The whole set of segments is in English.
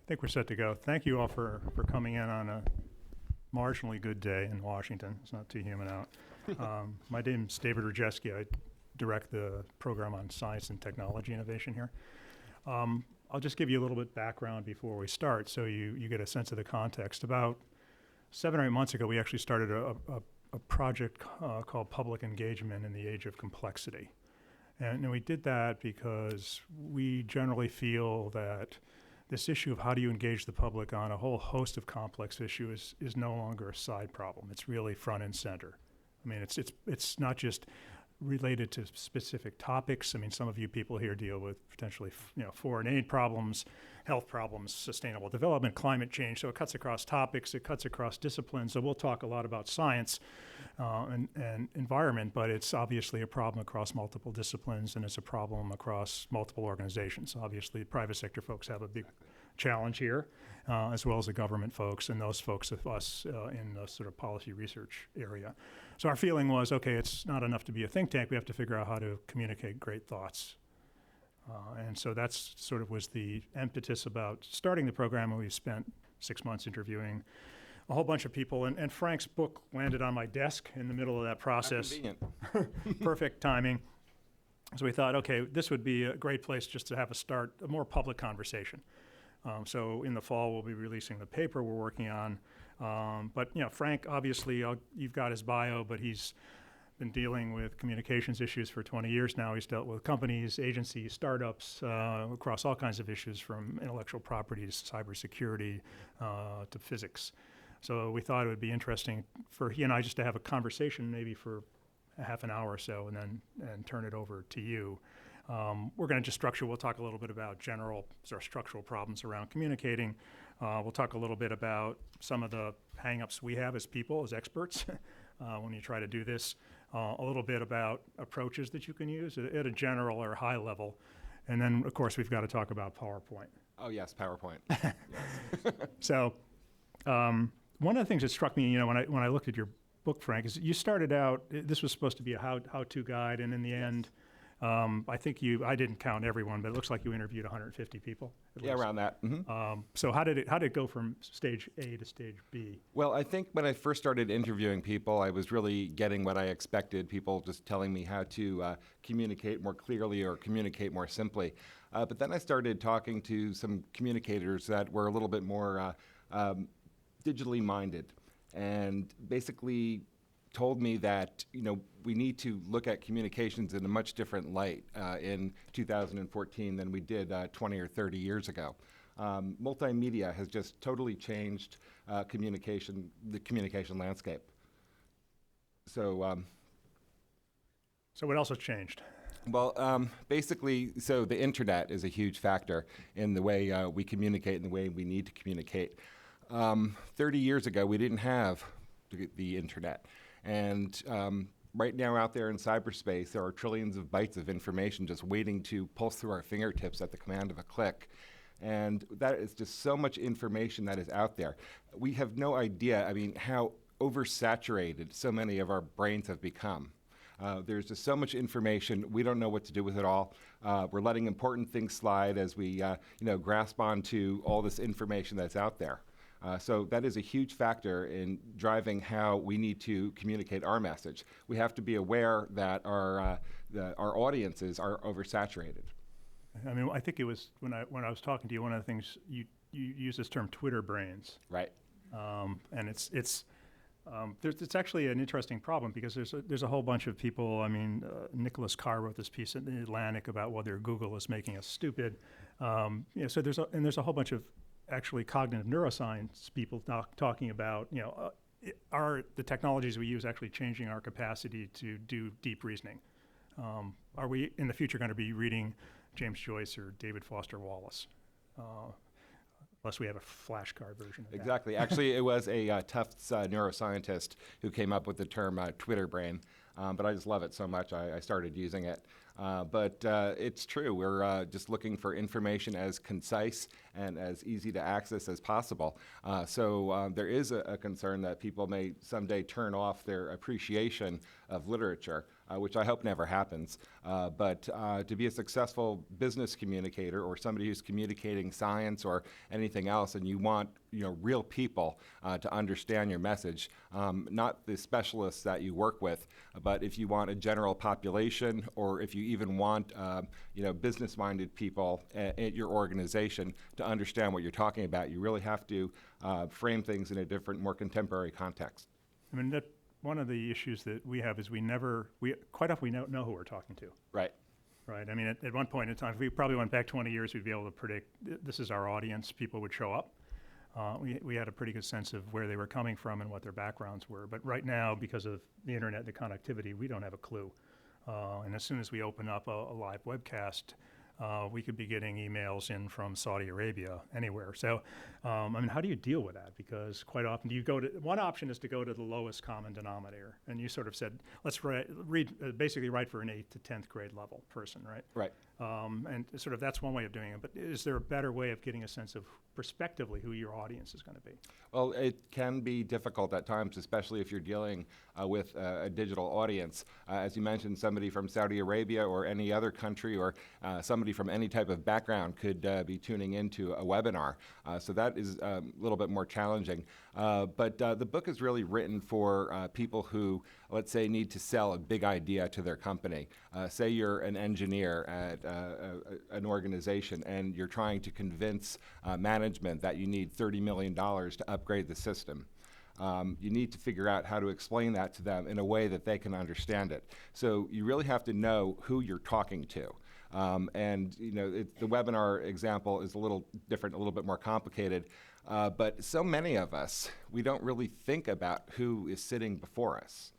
think we're set to go. Thank you all for coming in on a marginally good day in Washington. It's not too humid out. My name's David Rajewski. I direct the program on science and technology innovation here. I'll just give you a little bit background before we start so you get a sense of the context. About 7 or 8 months ago, we actually started a project called Public Engagement in the Age of Complexity. And we did that because we generally feel that this issue of how do you engage the public on a whole host of complex issues is no longer a side problem. It's really front and center. I mean, it's not just related to specific topics. I mean, some of you people here deal with potentially, foreign aid problems, health problems, sustainable development, climate change. So it cuts across topics, it cuts across disciplines. So we'll talk a lot about science and environment, but it's obviously a problem across multiple disciplines, and it's a problem across multiple organizations. Obviously, private sector folks have a big challenge here, as well as the government folks and those folks of us in the sort of policy research area. So our feeling was, okay, it's not enough to be a think tank. We have to figure out how to communicate great thoughts. And so that's sort of was the impetus about starting the program, and we spent 6 months interviewing a whole bunch of people. And Frank's book landed on my desk in the middle of that process. Perfect timing. So we thought, okay, this would be a great place just to have a more public conversation. So in the fall, we'll be releasing the paper we're working on. But Frank, obviously, you've got his bio, but he's been dealing with communications issues for 20 years now. He's dealt with companies, agencies, startups, across all kinds of issues, from intellectual property to cybersecurity to physics. So we thought it would be interesting for he and I just to have a conversation, maybe for a half an hour or so, and turn it over to you. We're going to just we'll talk a little bit about general sort of structural problems around communicating. We'll talk a little bit about some of the hang-ups we have as people, as experts, when you try to do this. A little bit about approaches that you can use at a general or high level. And then, of course, we've got to talk about PowerPoint. Oh, yes, PowerPoint. Yes. So one of the things that struck me, when I looked at your book, Frank, is you started out, this was supposed to be a how-to guide, and in the end, I think I didn't count everyone, but it looks like you interviewed 150 people. Yeah, around that. Mm-hmm. So how did it go from stage A to stage B? Well, I think when I first started interviewing people, I was really getting what I expected, people just telling me how to communicate more clearly or communicate more simply. But then I started talking to some communicators that were a little bit more digitally minded, and basically told me that we need to look at communications in a much different light in 2014 than we did 20 or 30 years ago. Multimedia has just totally changed the communication landscape. So what else has changed? Well, basically, so the internet is a huge factor in the way we communicate and the way we need to communicate. 30 years ago, we didn't have the internet. And right now out there in cyberspace, there are trillions of bytes of information just waiting to pulse through our fingertips at the command of a click. And that is just so much information that is out there. We have no idea, how oversaturated so many of our brains have become. There's just so much information. We don't know what to do with it all. We're letting important things slide as we grasp onto all this information that's out there. So that is a huge factor in driving how we need to communicate our message. We have to be aware that our audiences are oversaturated. I think it was when I was talking to you, one of the things you use this term Twitter brains. Right. And it's actually an interesting problem because there's a whole bunch of people. Nicholas Carr wrote this piece in The Atlantic about whether Google is making us stupid. So there's a whole bunch of actually cognitive neuroscience people talking about, are the technologies we use actually changing our capacity to do deep reasoning? Are we in the future going to be reading James Joyce or David Foster Wallace? Unless we have a flashcard version of that. Exactly. Actually, it was a Tufts neuroscientist who came up with the term Twitter brain. But I just love it so much, I started using it. But it's true. We're just looking for information as concise and as easy to access as possible. So there is a concern that people may someday turn off their appreciation of literature, which I hope never happens. But to be a successful business communicator or somebody who's communicating science or anything else, and you want real people to understand your message, not the specialists that you work with, but if you want a general population, or if you even want business-minded people at your organization to understand what you're talking about, you really have to frame things in a different, more contemporary context. I mean, one of the issues that we have is we quite often we don't know who we're talking to. Right. Right. I mean, at one point in time, if we probably went back 20 years, we'd be able to predict this is our audience. People would show up. We had a pretty good sense of where they were coming from and what their backgrounds were. But right now, because of the internet, the connectivity, we don't have a clue. And as soon as we open up a live webcast, we could be getting emails in from Saudi Arabia, anywhere. So, I mean, how do you deal with that? Because quite often one option is to go to the lowest common denominator. And you sort of said, let's basically write for an 8th to 10th grade level person, right? Right. And sort of that's one way of doing it. But is there a better way of getting a sense of prospectively who your audience is going to be? Well, it can be difficult at times, especially if you're dealing with a digital audience. As you mentioned, somebody from Saudi Arabia or any other country, or somebody from any type of background could be tuning into a webinar. So that is a little bit more challenging. But the book is really written for people who, let's say, need to sell a big idea to their company. Say you're an engineer at an organization and you're trying to convince management that you need $30 million to upgrade the system. You need to figure out how to explain that to them in a way that they can understand it. So you really have to know who you're talking to. And the webinar example is a little different, a little bit more complicated. But so many of us, we don't really think about who is sitting before us.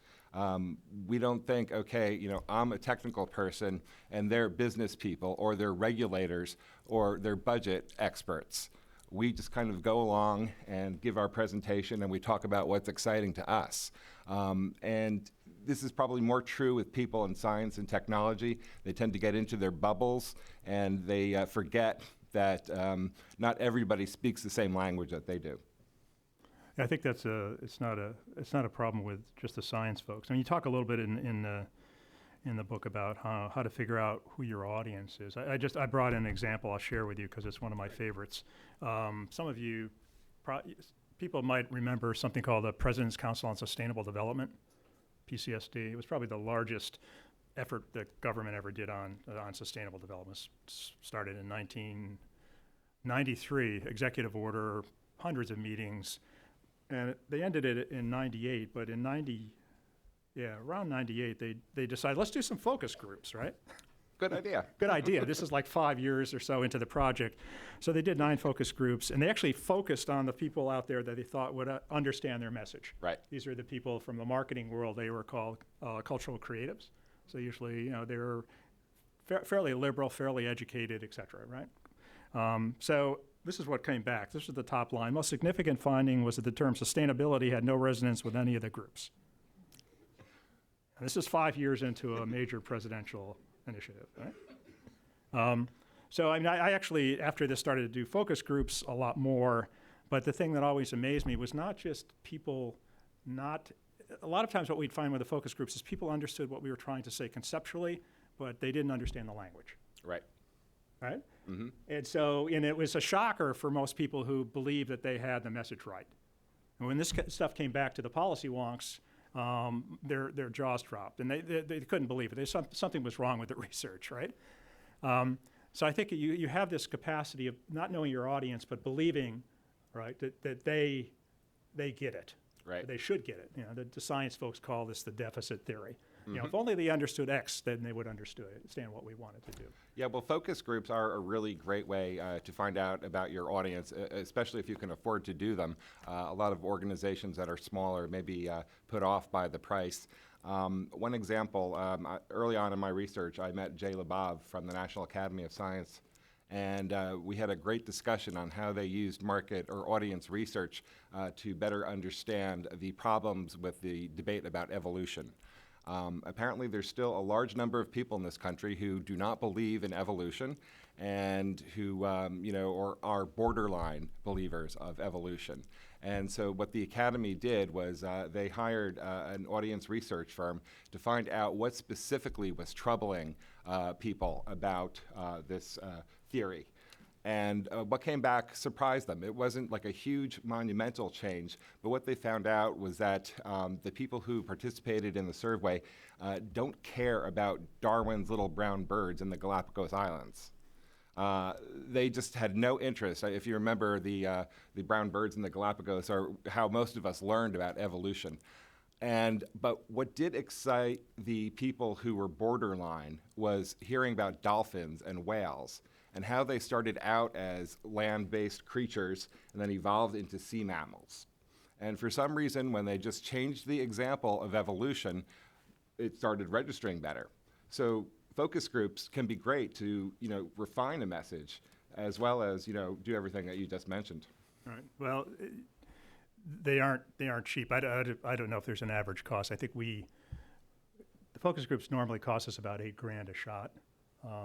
We don't think, okay, I'm a technical person and they're business people, or they're regulators, or they're budget experts. We just kind of go along and give our presentation and we talk about what's exciting to us. And this is probably more true with people in science and technology. They tend to get into their bubbles and they forget that not everybody speaks the same language that they do. I think it's not a problem with just the science folks. I mean, you talk a little bit in the book about how to figure out who your audience is. I brought in an example I'll share with you because it's one of my favorites. Some of you, people might remember something called the President's Council on Sustainable Development, PCSD. It was probably the largest effort the government ever did on sustainable development. Started in 1993, executive order, hundreds of meetings. And they ended it in 98, but in around 98, they decided, let's do some focus groups, right? Good idea. Good idea. This is like 5 years or so into the project. So they did 9 focus groups, and they actually focused on the people out there that they thought would understand their message. Right. These are the people from the marketing world. They were called cultural creatives. So usually, they were fairly liberal, fairly educated, et cetera, right? So this is what came back. This is the top line. Most significant finding was that the term sustainability had no resonance with any of the groups. And this is 5 years into a major presidential initiative, right? So I mean, I actually, after this, started to do focus groups a lot more. But the thing that always amazed me was not just people a lot of times what we'd find with the focus groups is people understood what we were trying to say conceptually, but they didn't understand the language. Right. Right? Mm-hmm. And it was a shocker for most people who believed that they had the message right. And when this stuff came back to the policy wonks, their jaws dropped, and they couldn't believe it. Something was wrong with the research, right? So I think you have this capacity of not knowing your audience, but believing, right, that they get it. Right. They should get it. The science folks call this the deficit theory. Mm-hmm. If only they understood X, then they would understand what we wanted to do. Yeah, well, focus groups are a really great way to find out about your audience, especially if you can afford to do them. A lot of organizations that are smaller may be put off by the price. One example, early on in my research, I met Jay Labov from the National Academy of Science, and we had a great discussion on how they used market or audience research to better understand the problems with the debate about evolution. Apparently, there's still a large number of people in this country who do not believe in evolution and who, are borderline believers of evolution. And so what the Academy did was they hired an audience research firm to find out what specifically was troubling people about this theory. And what came back surprised them. It wasn't like a huge monumental change, but what they found out was that the people who participated in the survey don't care about Darwin's little brown birds in the Galapagos Islands. They just had no interest. If you remember, the brown birds in the Galapagos are how most of us learned about evolution. But what did excite the people who were borderline was hearing about dolphins and whales and how they started out as land-based creatures and then evolved into sea mammals. And for some reason, when they just changed the example of evolution, it started registering better. So focus groups can be great to, refine a message as well as, do everything that you just mentioned. All right. Well, they aren't cheap. I don't know if there's an average cost. I think the focus groups normally cost us about $8,000 a shot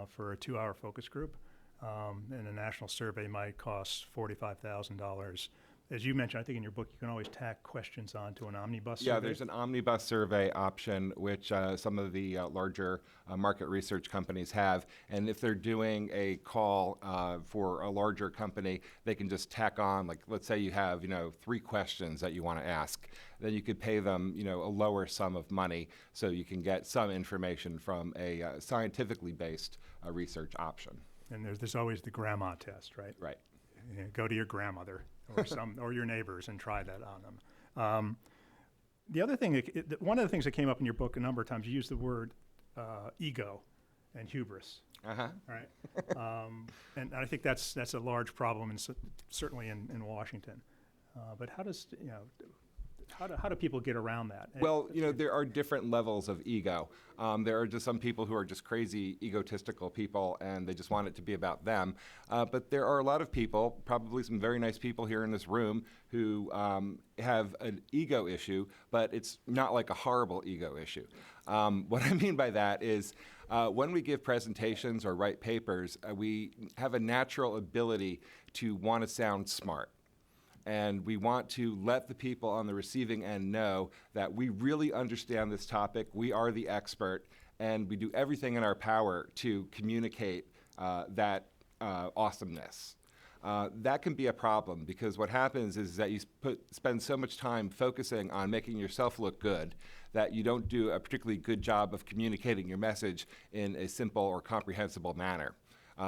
for a 2-hour focus group. And a national survey might cost $45,000. As you mentioned, I think in your book, you can always tack questions onto an omnibus survey. Yeah, there's an omnibus survey option, which some of the larger market research companies have. And if they're doing a call for a larger company, they can just tack on, like, let's say you have, 3 questions that you want to ask. Then you could pay them, a lower sum of money so you can get some information from a scientifically based research option. And there's always the grandma test, right? Right. Go to your grandmother or or your neighbors and try that on them. The other thing, one of the things that came up in your book a number of times, you used the word ego and hubris. Uh-huh. Right. And I think that's a large problem, certainly in Washington. But how does how do people get around that? Well, there are different levels of ego. There are just some people who are just crazy egotistical people and they just want it to be about them. But there are a lot of people, probably some very nice people here in this room, who have an ego issue, but it's not like a horrible ego issue. What I mean by that is when we give presentations or write papers, we have a natural ability to want to sound smart. And we want to let the people on the receiving end know that we really understand this topic, we are the expert, and we do everything in our power to communicate that awesomeness. That can be a problem because what happens is that you spend so much time focusing on making yourself look good that you don't do a particularly good job of communicating your message in a simple or comprehensible manner.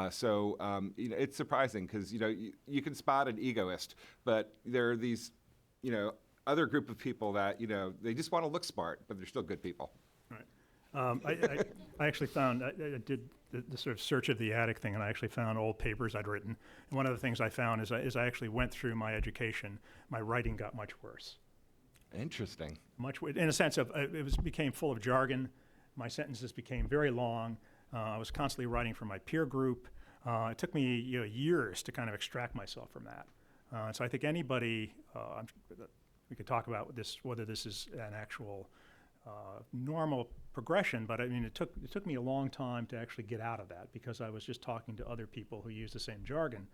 So it's surprising because you can spot an egoist, but there are these other group of people that they just want to look smart, but they're still good people. Right. I actually found I did the sort of search of the attic thing, and I actually found old papers I'd written. And one of the things I found is I actually went through my education. My writing got much worse. Interesting. In a sense of became full of jargon. My sentences became very long. I was constantly writing for my peer group. It took me years to kind of extract myself from that. So I think anybody, we could talk about whether this is an actual normal progression, but I mean it took me a long time to actually get out of that because I was just talking to other people who use the same jargon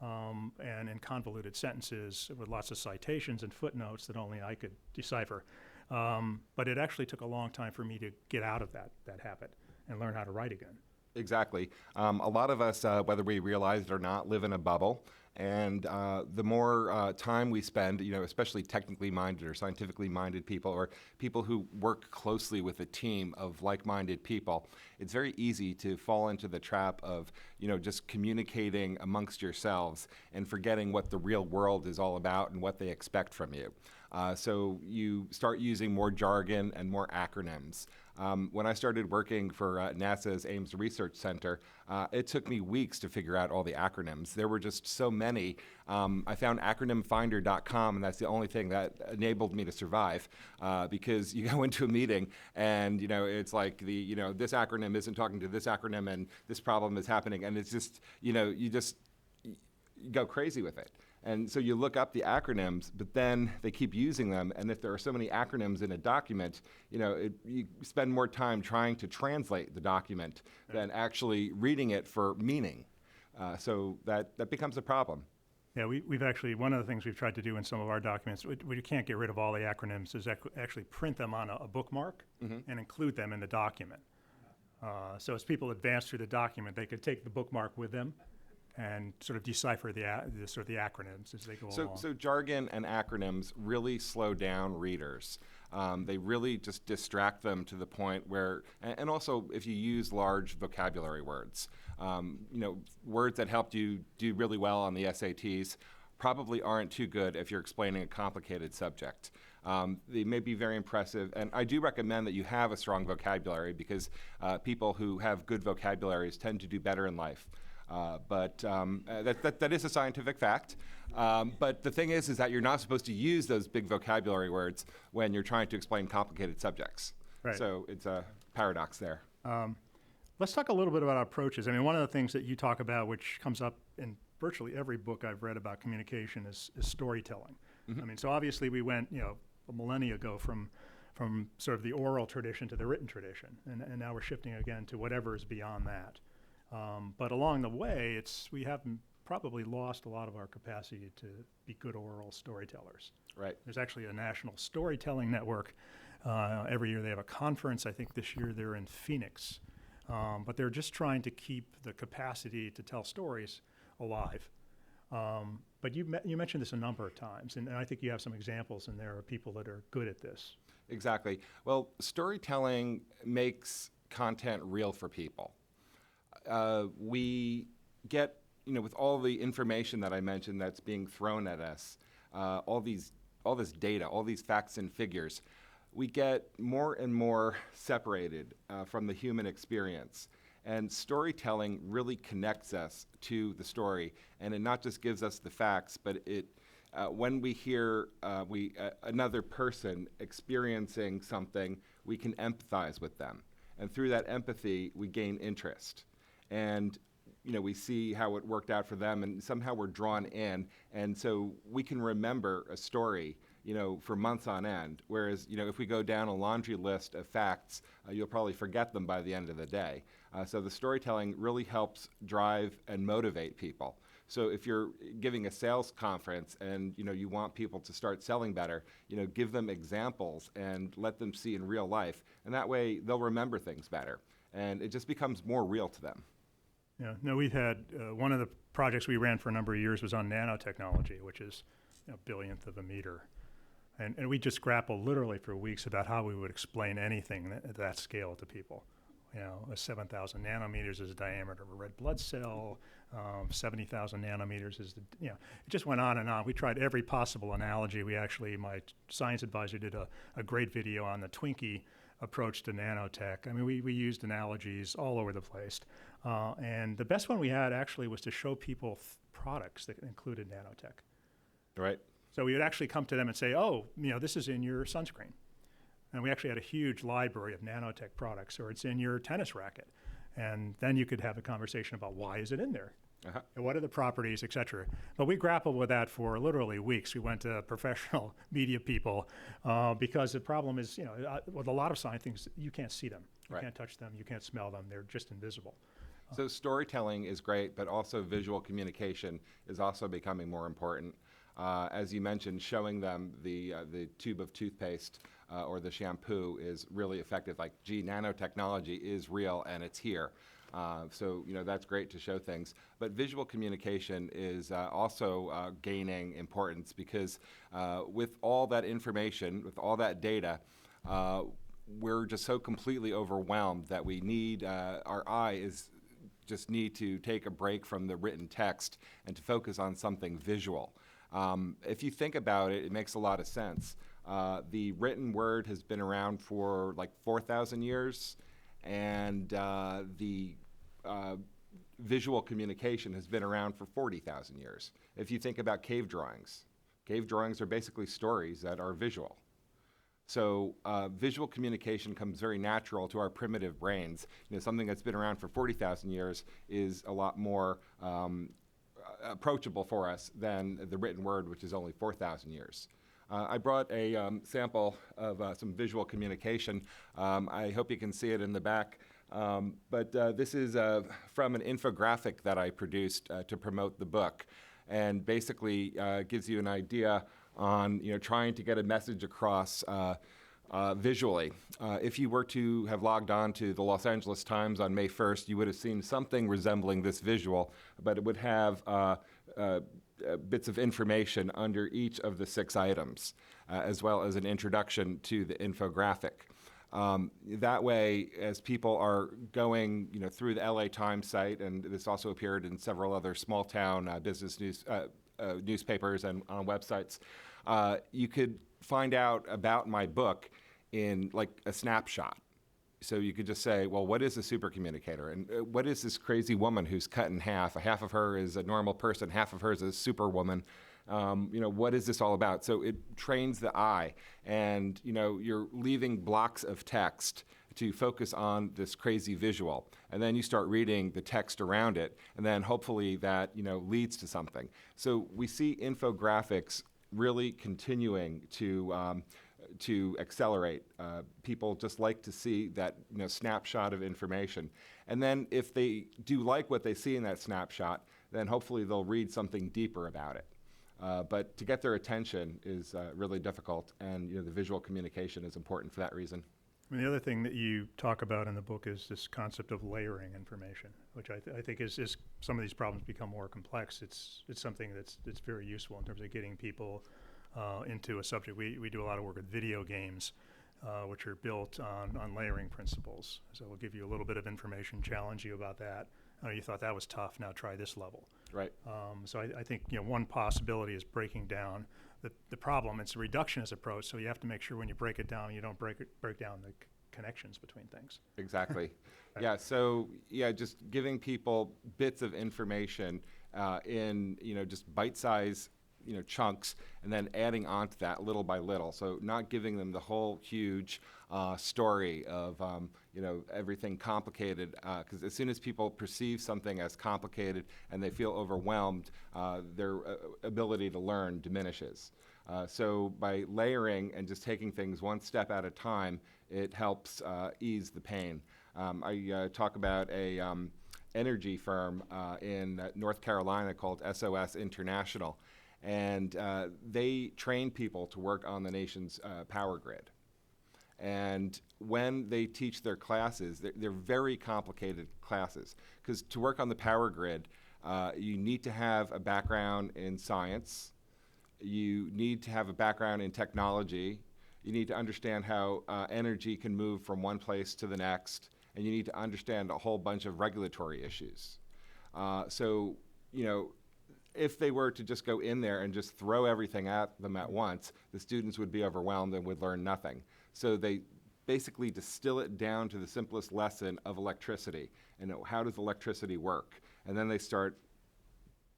and in convoluted sentences with lots of citations and footnotes that only I could decipher. But it actually took a long time for me to get out of that habit and learn how to write again. Exactly. A lot of us, whether we realize it or not, live in a bubble. And the more time we spend, especially technically minded or scientifically minded people or people who work closely with a team of like-minded people, it's very easy to fall into the trap of, just communicating amongst yourselves and forgetting what the real world is all about and what they expect from you. So you start using more jargon and more acronyms. When I started working for NASA's Ames Research Center, it took me weeks to figure out all the acronyms. There were just so many. I found acronymfinder.com, and that's the only thing that enabled me to survive because you go into a meeting and, it's like this acronym isn't talking to this acronym and this problem is happening. And it's just, you go crazy with it. And so you look up the acronyms, but then they keep using them. And if there are so many acronyms in a document, you spend more time trying to translate the document than actually reading it for meaning. So that becomes a problem. Yeah, we've actually, one of the things we've tried to do in some of our documents, we can't get rid of all the acronyms, is actually print them on a bookmark and include them in the document. So as people advance through the document, they could take the bookmark with them and sort of decipher the acronyms as they go along. So jargon and acronyms really slow down readers. They really just distract them to the point where, and also if you use large vocabulary words, words that helped you do really well on the SATs probably aren't too good if you're explaining a complicated subject. They may be very impressive, and I do recommend that you have a strong vocabulary because people who have good vocabularies tend to do better in life. But that is a scientific fact. But the thing is that you're not supposed to use those big vocabulary words when you're trying to explain complicated subjects. Right. So it's a paradox there. Let's talk a little bit about approaches. I mean, one of the things that you talk about, which comes up in virtually every book I've read about communication, is storytelling. I mean, so obviously we went, a millennia ago from sort of the oral tradition to the written tradition, and now we're shifting again to whatever is beyond that. But along the way, we haven't probably lost a lot of our capacity to be good oral storytellers. Right. There's actually a national storytelling network. Every year they have a conference. I think this year they're in Phoenix. But they're just trying to keep the capacity to tell stories alive. But you mentioned this a number of times, and I think you have some examples in there of people that are good at this. Exactly. Well, storytelling makes content real for people. We get, with all the information that I mentioned that's being thrown at us, all this data, all these facts and figures, we get more and more separated from the human experience. And storytelling really connects us to the story, and it not just gives us the facts, but when we hear another person experiencing something, we can empathize with them. And through that empathy, we gain interest. And we see how it worked out for them, and somehow we're drawn in. And so we can remember a story, for months on end. Whereas, if we go down a laundry list of facts, you'll probably forget them by the end of the day. So the storytelling really helps drive and motivate people. So if you're giving a sales conference and you want people to start selling better, give them examples and let them see in real life, and that way they'll remember things better, and it just becomes more real to them. Yeah, no, we've had one of the projects we ran for a number of years was on nanotechnology, which is a billionth of a meter. And we just grappled literally for weeks about how we would explain anything at that scale to people. 7,000 nanometers is the diameter of a red blood cell, 70,000 nanometers is it just went on and on. We tried every possible analogy. My science advisor did a great video on the Twinkie approach to nanotech. I mean, we used analogies all over the place. And the best one we had actually was to show people products that included nanotech. Right. So we would actually come to them and say, this is in your sunscreen. And we actually had a huge library of nanotech products, or it's in your tennis racket. And then you could have a conversation about why is it in there? Uh-huh. And what are the properties, et cetera. But we grappled with that for literally weeks. We went to professional media people because the problem is, with a lot of science things, you can't see them. You can't touch them. You can't smell them. They're just invisible. So storytelling is great, but also visual communication is also becoming more important. As you mentioned, showing them the tube of toothpaste or the shampoo is really effective. Like, nanotechnology is real and it's here. So that's great to show things. But visual communication is also gaining importance because with all that information, with all that data, we're just so completely overwhelmed that we need our eyes just need to take a break from the written text and to focus on something visual. If you think about it, it makes a lot of sense. The written word has been around for like 4,000 years, and the visual communication has been around for 40,000 years. If you think about cave drawings are basically stories that are visual. So visual communication comes very natural to our primitive brains. Something that's been around for 40,000 years is a lot more approachable for us than the written word, which is only 4,000 years. I brought a sample of some visual communication. I hope you can see it in the back. But this is from an infographic that I produced to promote the book, and basically gives you an idea on trying to get a message across visually. If you were to have logged on to the Los Angeles Times on May 1st, you would have seen something resembling this visual, but it would have bits of information under each of the 6 items, as well as an introduction to the infographic. That way, as people are going, through the LA Times site, and this also appeared in several other small-town business newspapers and on websites, you could find out about my book in like a snapshot. So you could just say, well, what is a supercommunicator? And what is this crazy woman who's cut in half? Half of her is a normal person, half of her is a superwoman. What is this all about? So it trains the eye, and you're leaving blocks of text to focus on this crazy visual, and then you start reading the text around it, and then hopefully that leads to something. So we see infographics really continuing to accelerate. People just like to see that snapshot of information, and then if they do like what they see in that snapshot, then hopefully they'll read something deeper about it. But to get their attention is really difficult, and the visual communication is important for that reason. I mean, the other thing that you talk about in the book is this concept of layering information, which I think is some of these problems become more complex. It's something that's very useful in terms of getting people into a subject. We do a lot of work with video games, which are built on layering principles. So we'll give you a little bit of information, challenge you about that. Oh, you thought that was tough, now try this level. Right. So I think one possibility is breaking down the problem. It's a reductionist approach, so you have to make sure when you break it down, you don't break down the connections between things. Exactly. Yeah. So just giving people bits of information in just bite-sized chunks, and then adding on to that little by little. So not giving them the whole huge story of everything complicated, because as soon as people perceive something as complicated and they feel overwhelmed, their ability to learn diminishes. So by layering and just taking things one step at a time, it helps ease the pain. I talk about a energy firm in North Carolina called SOS International, and they train people to work on the nation's power grid. And when they teach their classes, they're very complicated classes, because to work on the power grid, you need to have a background in science, you need to have a background in technology, you need to understand how energy can move from one place to the next, and you need to understand a whole bunch of regulatory issues. So, if they were to just go in there and just throw everything at them at once, the students would be overwhelmed and would learn nothing. So they basically distill it down to the simplest lesson of electricity, and how does electricity work? And then they start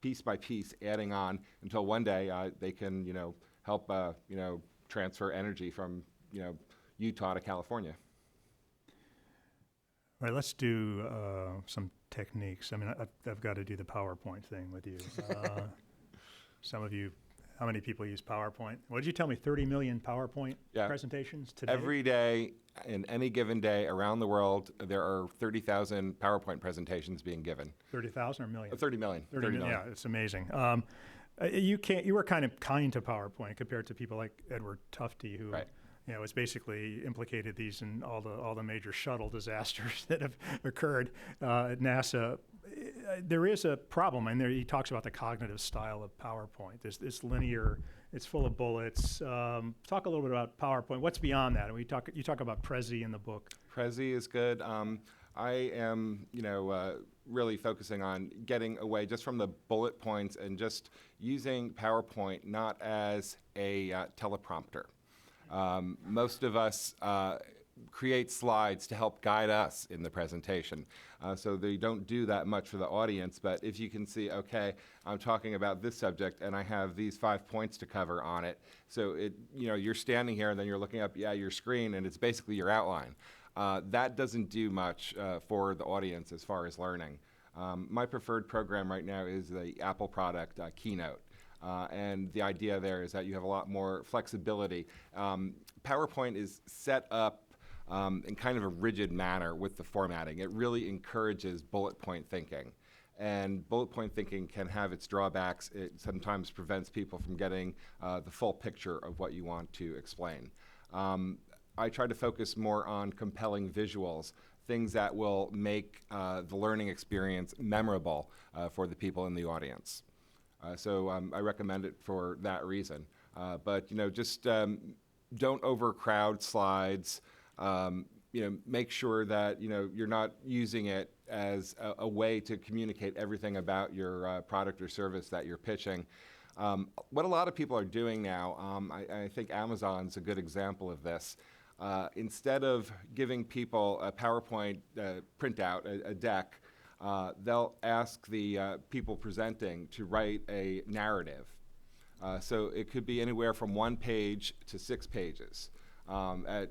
piece by piece adding on until one day they can, help, transfer energy from, Utah to California. All right, let's do some techniques. I mean, I've got to do the PowerPoint thing with you. Some of you, how many people use PowerPoint? What did you tell me, 30 million PowerPoint presentations today? Every day, in any given day around the world, there are 30,000 PowerPoint presentations being given. 30,000 or million? 30 million. 30 million, yeah, it's amazing. You were kind of kind to PowerPoint compared to people like Edward Tufte, who it's basically implicated these in all the major shuttle disasters that have occurred at NASA. There is a problem, and there he talks about the cognitive style of PowerPoint. It's linear, it's full of bullets. Talk a little bit about PowerPoint. What's beyond that? And you talk about Prezi in the book. Prezi is good. I am, really focusing on getting away just from the bullet points and just using PowerPoint not as a teleprompter. Most of us create slides to help guide us in the presentation. So they don't do that much for the audience, but if you can see, okay, I'm talking about this subject and I have these 5 points to cover on it. So you're standing here and then you're looking up your screen and it's basically your outline. That doesn't do much for the audience as far as learning. My preferred program right now is the Apple product, Keynote. And the idea there is that you have a lot more flexibility. PowerPoint is set up in kind of a rigid manner with the formatting. It really encourages bullet point thinking. And bullet point thinking can have its drawbacks. It sometimes prevents people from getting the full picture of what you want to explain. I try to focus more on compelling visuals, things that will make the learning experience memorable for the people in the audience. So I recommend it for that reason. But just don't overcrowd slides. Make sure that you're not using it as a way to communicate everything about your product or service that you're pitching. What a lot of people are doing now, I think Amazon's a good example of this. Instead of giving people a PowerPoint printout, a deck, they'll ask the people presenting to write a narrative. So it could be anywhere from 1 page to 6 pages. At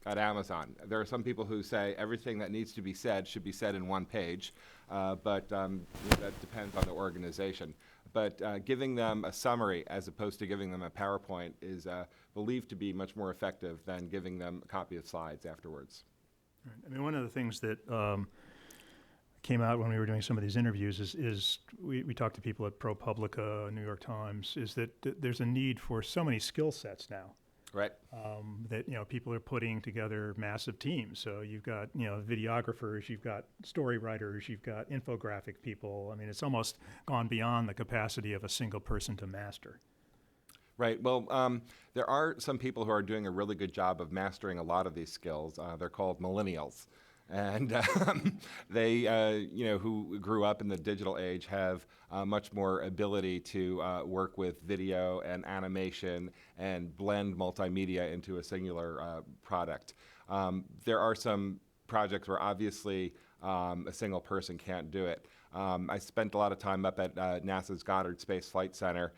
Amazon. There are some people who say everything that needs to be said should be said in 1 page, but that depends on the organization. But giving them a summary as opposed to giving them a PowerPoint is believed to be much more effective than giving them a copy of slides afterwards. Right. I mean, one of the things that came out when we were doing some of these interviews is we talked to people at ProPublica, New York Times, is that there's a need for so many skill sets now. Right. That people are putting together massive teams. So you've got videographers, you've got story writers, you've got infographic people. I mean, it's almost gone beyond the capacity of a single person to master. Right. Well, there are some people who are doing a really good job of mastering a lot of these skills. They're called millennials. And they, who grew up in the digital age have much more ability to work with video and animation and blend multimedia into a singular product. There are some projects where obviously a single person can't do it. I spent a lot of time up at NASA's Goddard Space Flight Center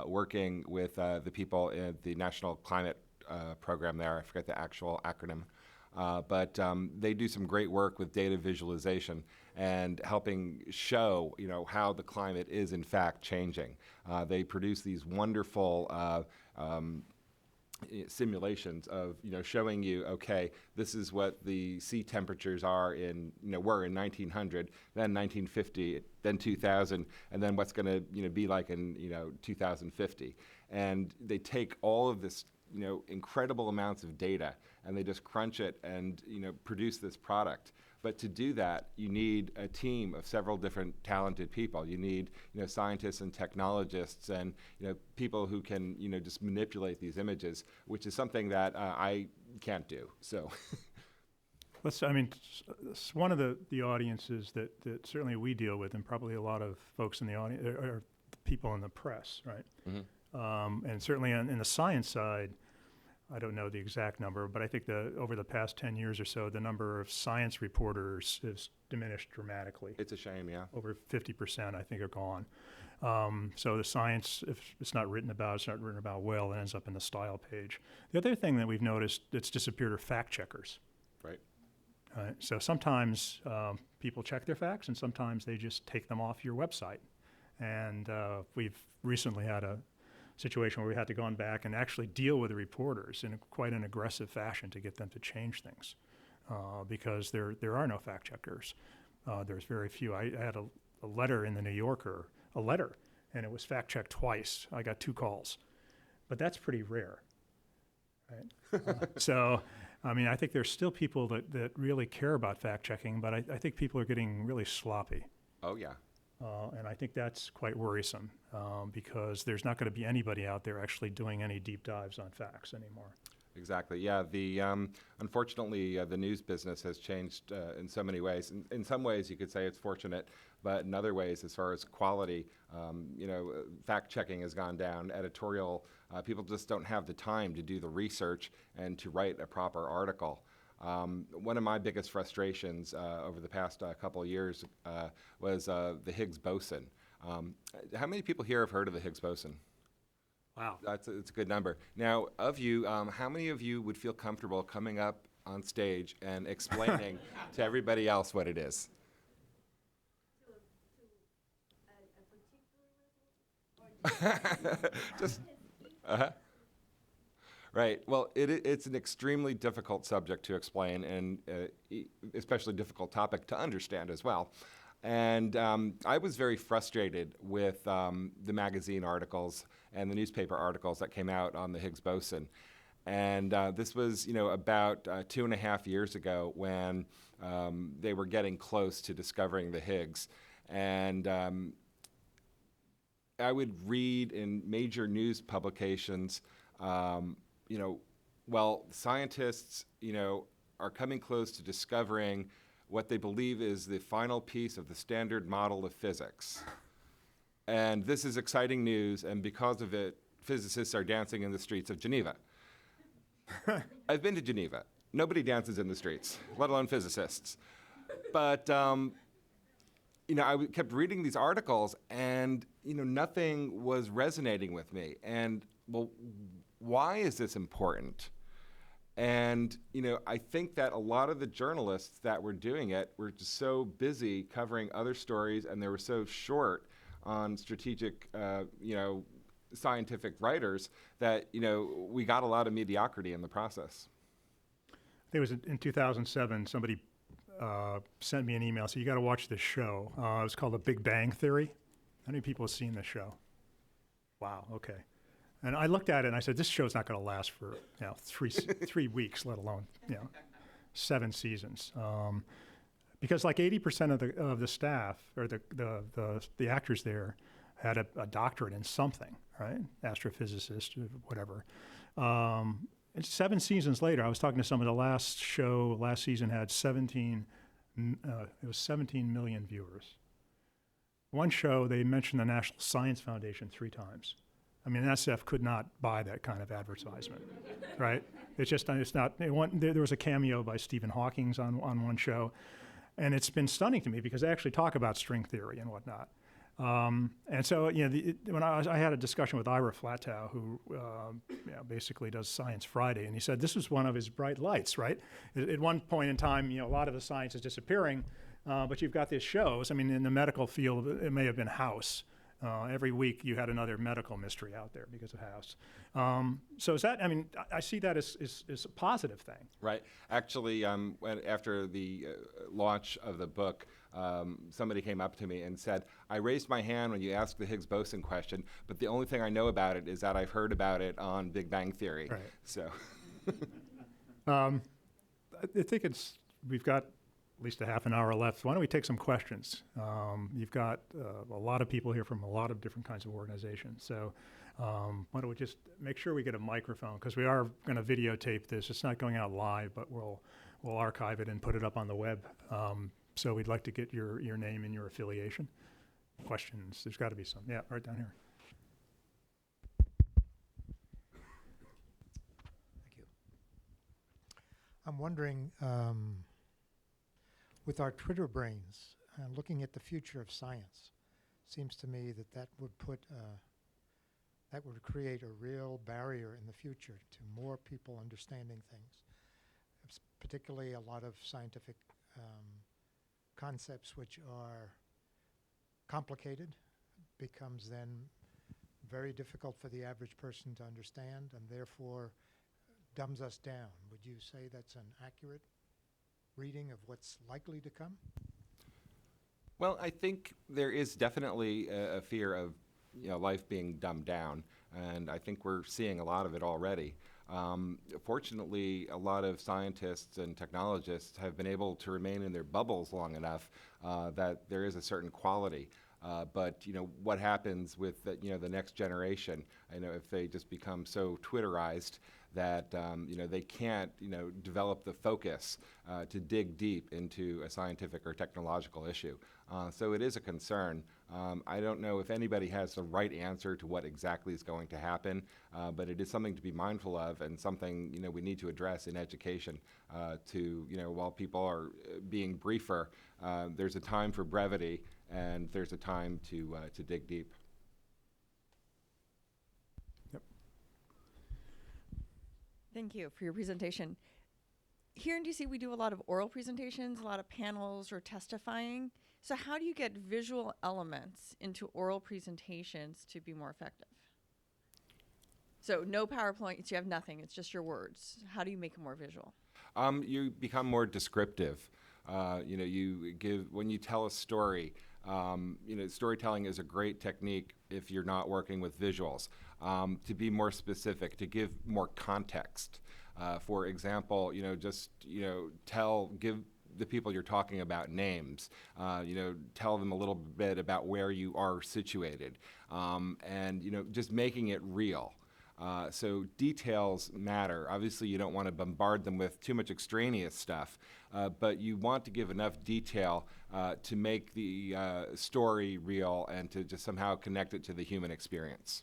working with the people in the National Climate Program there. I forget the actual acronym. But they do some great work with data visualization and helping show, how the climate is in fact changing. They produce these wonderful simulations of, showing you, okay, this is what the sea temperatures are were in 1900, then 1950, then 2000, and then what's going to, be like in, 2050. And they take all of this, incredible amounts of data, and they just crunch it and produce this product. But to do that, you need a team of several different talented people. You need scientists and technologists and people who can just manipulate these images, which is something that I can't do. So. It's one of the audiences that certainly we deal with, and probably a lot of folks in the audience are people in the press, right? Mm-hmm. And certainly in the science side, I don't know the exact number, but I think over the past 10 years or so, the number of science reporters has diminished dramatically. It's a shame, yeah. Over 50%, I think, are gone. So the science, if it's not written about well, it ends up in the style page. The other thing that we've noticed that's disappeared are fact checkers. Right. So sometimes people check their facts, and sometimes they just take them off your website. And we've recently had a situation where we had to go back and actually deal with the reporters in quite an aggressive fashion to get them to change things, because there are no fact checkers. There's very few. I had a letter in the New Yorker, and it was fact checked twice. I got 2 calls, but that's pretty rare, right? So, I think there's still people that really care about fact checking, but I think people are getting really sloppy. Oh yeah. And I think that's quite worrisome, because there's not going to be anybody out there actually doing any deep dives on facts anymore. Exactly. Yeah. Unfortunately, the news business has changed in so many ways. In some ways, you could say it's fortunate, but in other ways, as far as quality, fact checking has gone down. Editorial, people just don't have the time to do the research and to write a proper article. One of my biggest frustrations over the past couple of years was the Higgs boson. How many people here have heard of the Higgs boson? Wow. It's a good number. Now, of you, how many of you would feel comfortable coming up on stage and explaining to everybody else what it is? Just, right. Well, it's an extremely difficult subject to explain, and especially difficult topic to understand as well. And I was very frustrated with the magazine articles and the newspaper articles that came out on the Higgs boson. And this was, about 2.5 years ago when they were getting close to discovering the Higgs. And I would read in major news publications, scientists, are coming close to discovering what they believe is the final piece of the standard model of physics. And this is exciting news, and because of it, physicists are dancing in the streets of Geneva. I've been to Geneva. Nobody dances in the streets, let alone physicists. But, I kept reading these articles, and, nothing was resonating with me. And, well, why is this important? And, I think that a lot of the journalists that were doing it were just so busy covering other stories, and they were so short on strategic, scientific writers that, we got a lot of mediocrity in the process. I think it was in 2007, somebody sent me an email, so you got to watch this show. It was called The Big Bang Theory. How many people have seen this show? Wow, okay. And I looked at it and I said, this show's not going to last for 3 weeks, let alone 7 seasons, because like 80% of the staff or the actors there had a doctorate in something, right? Astrophysicist, or whatever. And 7 seasons later, I was talking to someone. The last season had 17 million viewers. One show, they mentioned the National Science Foundation 3 times. I mean, SF could not buy that kind of advertisement, right? It's not. There was a cameo by Stephen Hawking on one show, and it's been stunning to me because they actually talk about string theory and whatnot. And so, when I had a discussion with Ira Flatow, who basically does Science Friday, and he said this was one of his bright lights, right? At one point in time, a lot of the science is disappearing, but you've got these shows. I mean, in the medical field, it may have been House. Every week you had another medical mystery out there because of House. So is that, I see that as a positive thing. Right. Actually, after the launch of the book, somebody came up to me and said, I raised my hand when you asked the Higgs boson question, but the only thing I know about it is that I've heard about it on Big Bang Theory. Right. So. I think we've got at least a half an hour left. Why don't we take some questions? You've got a lot of people here from a lot of different kinds of organizations. So why don't we just make sure we get a microphone, because we are going to videotape this. It's not going out live, but we'll archive it and put it up on the web. So we'd like to get your name and your affiliation. Questions? There's got to be some. Yeah, right down here. Thank you. I'm wondering, with our Twitter brains, looking at the future of science, seems to me that would create a real barrier in the future to more people understanding things. Particularly a lot of scientific concepts which are complicated becomes then very difficult for the average person to understand, and therefore dumbs us down. Would you say that's an accurate reading of what's likely to come? Well, I think there is definitely a fear of life being dumbed down, and I think we're seeing a lot of it already. Fortunately, a lot of scientists and technologists have been able to remain in their bubbles long enough that there is a certain quality. But what happens with the next generation? If they just become so Twitterized that they can't develop the focus to dig deep into a scientific or technological issue. So it is a concern. I don't know if anybody has the right answer to what exactly is going to happen, but it is something to be mindful of and something we need to address in education. While people are being briefer, there's a time for brevity and there's a time to dig deep. Yep. Thank you for your presentation. here in DC, we do a lot of oral presentations, a lot of panels or testifying. So how do you get visual elements into oral presentations to be more effective? So no PowerPoints, you have nothing, it's just your words. How do you make it more visual? You become more descriptive. When you tell a story, storytelling is a great technique if you're not working with visuals, to be more specific, to give more context. For example, give the people you're talking about names, tell them a little bit about where you are situated, and just making it real. So details matter. Obviously, you don't want to bombard them with too much extraneous stuff, but you want to give enough detail to make the story real and to just somehow connect it to the human experience.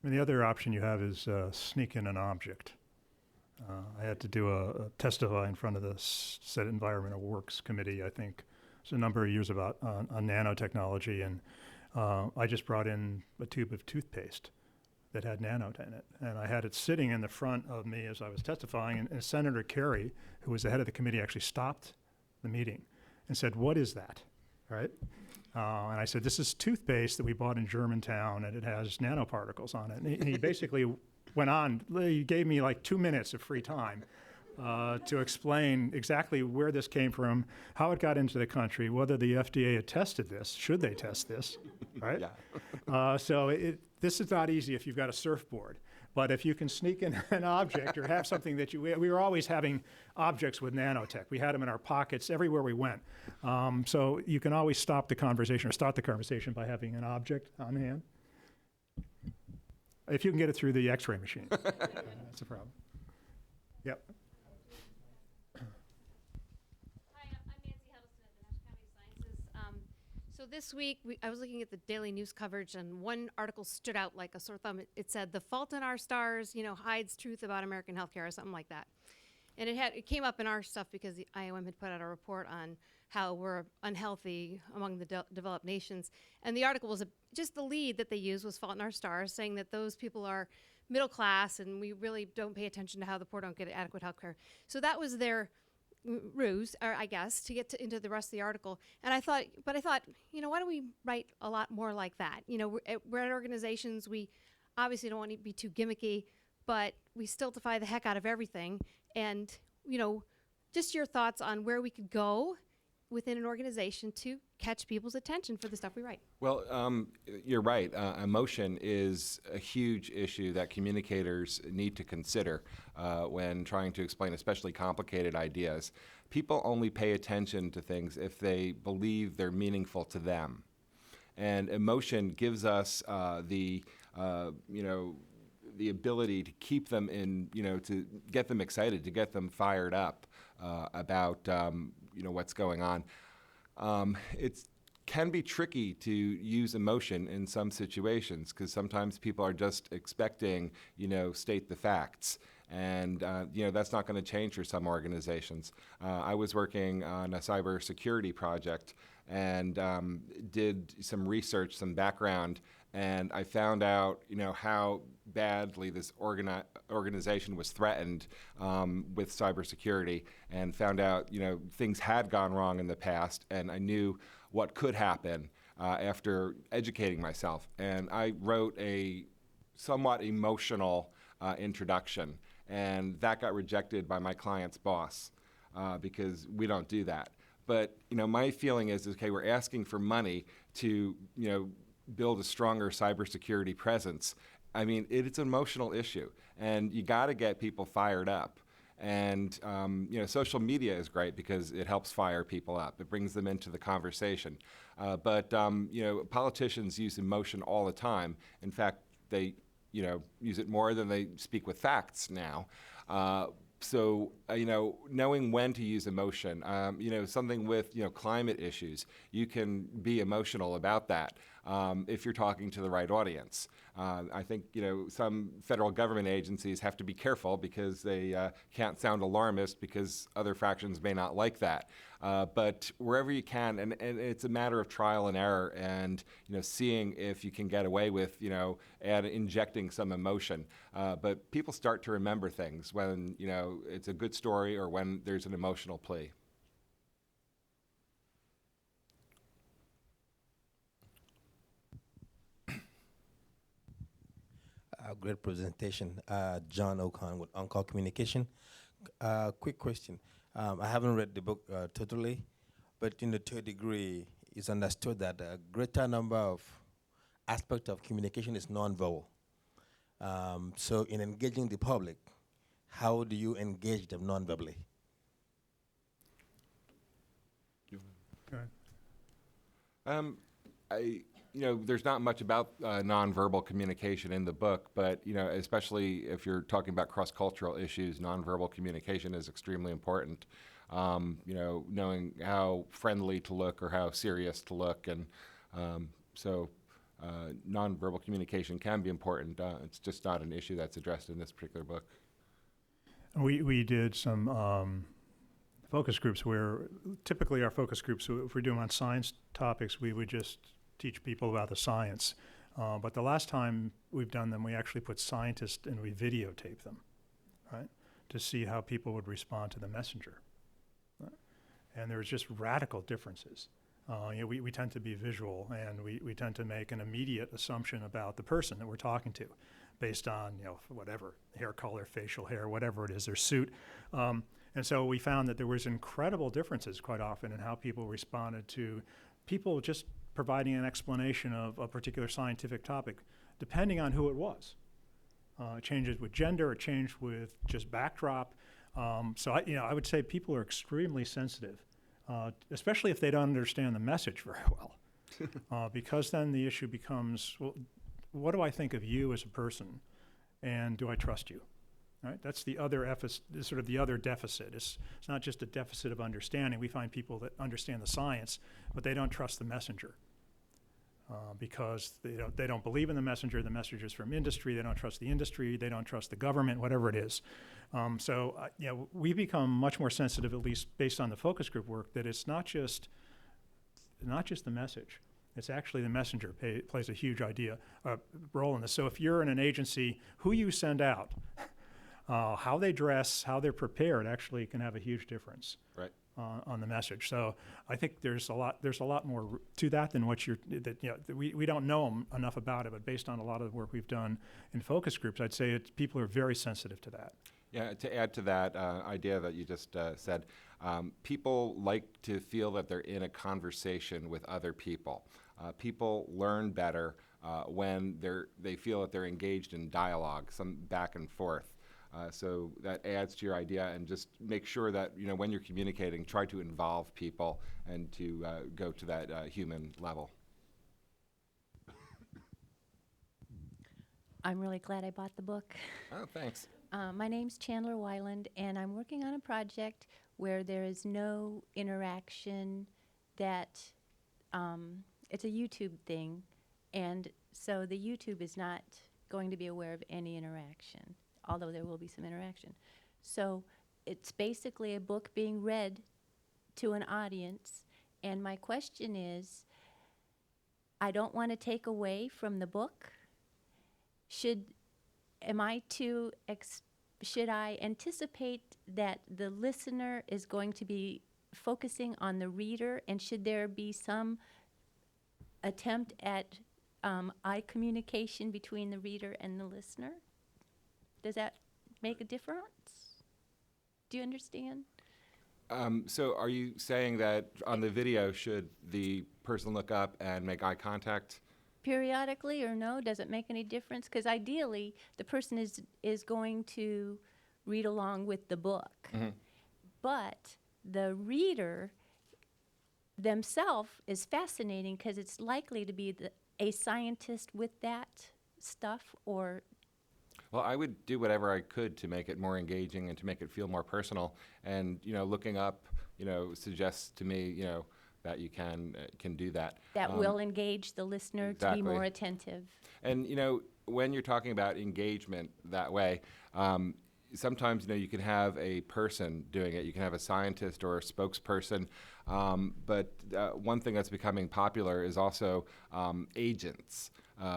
And the other option you have is sneak in an object. I had to do a testify in front of the Senate Environmental Works Committee, I think. It was a number of years about on nanotechnology, and I just brought in a tube of toothpaste that had nano in it. And I had it sitting in the front of me as I was testifying, and Senator Kerry, who was the head of the committee, actually stopped the meeting and said, "What is that?" Right? And I said, "This is toothpaste that we bought in Germantown, and it has nanoparticles on it." And he basically went on, he gave me like 2 minutes of free time to explain exactly where this came from, how it got into the country, whether the FDA had tested this, should they test this, right? Yeah. This is not easy if you've got a surfboard, but if you can sneak in an object or have something that we were always having objects with nanotech. We had them in our pockets everywhere we went. So you can always stop the conversation or start the conversation by having an object on hand. If you can get it through the x-ray machine, that's the problem. Yep. Hi, I'm Nancy Huddleston at the National Academy of Sciences. So this week, I was looking at the daily news coverage, and one article stood out like a sore thumb. It said, "The fault in our stars, hides truth about American healthcare," or something like that. And it came up in our stuff because the IOM had put out a report on how we're unhealthy among the developed nations. And the article was just the lead that they used was "Fault in Our Stars," saying that those people are middle class and we really don't pay attention to how the poor don't get adequate health care. So that was their ruse, or I guess, to get into the rest of the article. And I thought, why don't we write a lot more like that? We're at organizations, we obviously don't want to be too gimmicky, but we stultify the heck out of everything. And, just your thoughts on where we could go within an organization to catch people's attention for the stuff we write. Well, you're right. Emotion is a huge issue that communicators need to consider when trying to explain especially complicated ideas. People only pay attention to things if they believe they're meaningful to them. And emotion gives us the ability to keep them to get them excited, to get them fired up about what's going on. It can be tricky to use emotion in some situations because sometimes people are just expecting, state the facts. And, that's not going to change for some organizations. I was working on a cybersecurity project and did some research, some background, and I found out, how badly this organization was threatened with cybersecurity, and found out, things had gone wrong in the past, and I knew what could happen after educating myself. And I wrote a somewhat emotional introduction, and that got rejected by my client's boss because we don't do that. But, my feeling is, okay, we're asking for money to, build a stronger cybersecurity presence. I mean, it's an emotional issue, and you got to get people fired up. And social media is great because it helps fire people up. It brings them into the conversation. But politicians use emotion all the time. In fact, they use it more than they speak with facts now. So, knowing when to use emotion, something with, climate issues, you can be emotional about that. if you're talking to the right audience. I think some federal government agencies have to be careful because they can't sound alarmist because other fractions may not like that. But wherever you can, and it's a matter of trial and error, and seeing if you can get away with injecting some emotion. But people start to remember things when it's a good story or when there's an emotional plea. Great presentation. John O'Con with On-Call Communication. Quick question. I haven't read the book totally, but to a degree, it's understood that a greater number of aspects of communication is nonverbal. So in engaging the public, how do you engage them nonverbally? Go ahead. There's not much about nonverbal communication in the book, but especially if you're talking about cross-cultural issues, nonverbal communication is extremely important. Knowing how friendly to look or how serious to look, and so nonverbal communication can be important. It's just not an issue that's addressed in this particular book. We did some focus groups where typically our focus groups, if we're doing on science topics, we would just teach people about the science. But the last time we've done them, we actually put scientists and we videotape them, right, to see how people would respond to the messenger. Right? And there's just radical differences. We tend to be visual, and we tend to make an immediate assumption about the person that we're talking to based on, whatever, hair color, facial hair, whatever it is, their suit. And so we found that there was incredible differences quite often in how people responded to people just providing an explanation of a particular scientific topic, depending on who it was. It changes with gender, it changed with just backdrop. So I would say people are extremely sensitive, especially if they don't understand the message very well. Because then the issue becomes, well, what do I think of you as a person, and do I trust you? Right? That's the other sort of the other deficit. It's not just a deficit of understanding. We find people that understand the science, but they don't trust the messenger because they don't believe in the messenger. The messenger's from industry. They don't trust the industry. They don't trust the government, whatever it is. We become much more sensitive, at least based on the focus group work, that it's not just the message. It's actually the messenger plays a huge role in this. So if you're in an agency, who you send out, how they dress, how they're prepared actually can have a huge difference on the message. So I think there's a lot more to that than we don't know enough about it, but based on a lot of the work we've done in focus groups, I'd say people are very sensitive to that. Yeah, to add to that idea that you just said, people like to feel that they're in a conversation with other people. People learn better when they feel that they're engaged in dialogue, some back and forth. So that adds to your idea, and just make sure that when you're communicating, try to involve people and to go to that human level. I'm really glad I bought the book. Oh, thanks. My name's Chandler Weiland, and I'm working on a project where there is no interaction. It's a YouTube thing, and so the YouTube is not going to be aware of any interaction, although there will be some interaction. So it's basically a book being read to an audience, and my question is, I don't want to take away from the book. Should I anticipate that the listener is going to be focusing on the reader, and should there be some attempt at eye communication between the reader and the listener? Does that make a difference? Do you understand? So are you saying that on the video, should the person look up and make eye contact? Periodically or no? Does it make any difference? Because ideally, the person is going to read along with the book. Mm-hmm. But the reader themselves is fascinating because it's likely to be a scientist with that stuff, or... Well, I would do whatever I could to make it more engaging and to make it feel more personal. And, looking up, suggests to me, that you can do that. That will engage the listener to be more attentive. And when you're talking about engagement that way, sometimes you can have a person doing it. You can have a scientist or a spokesperson. But one thing that's becoming popular is also agents,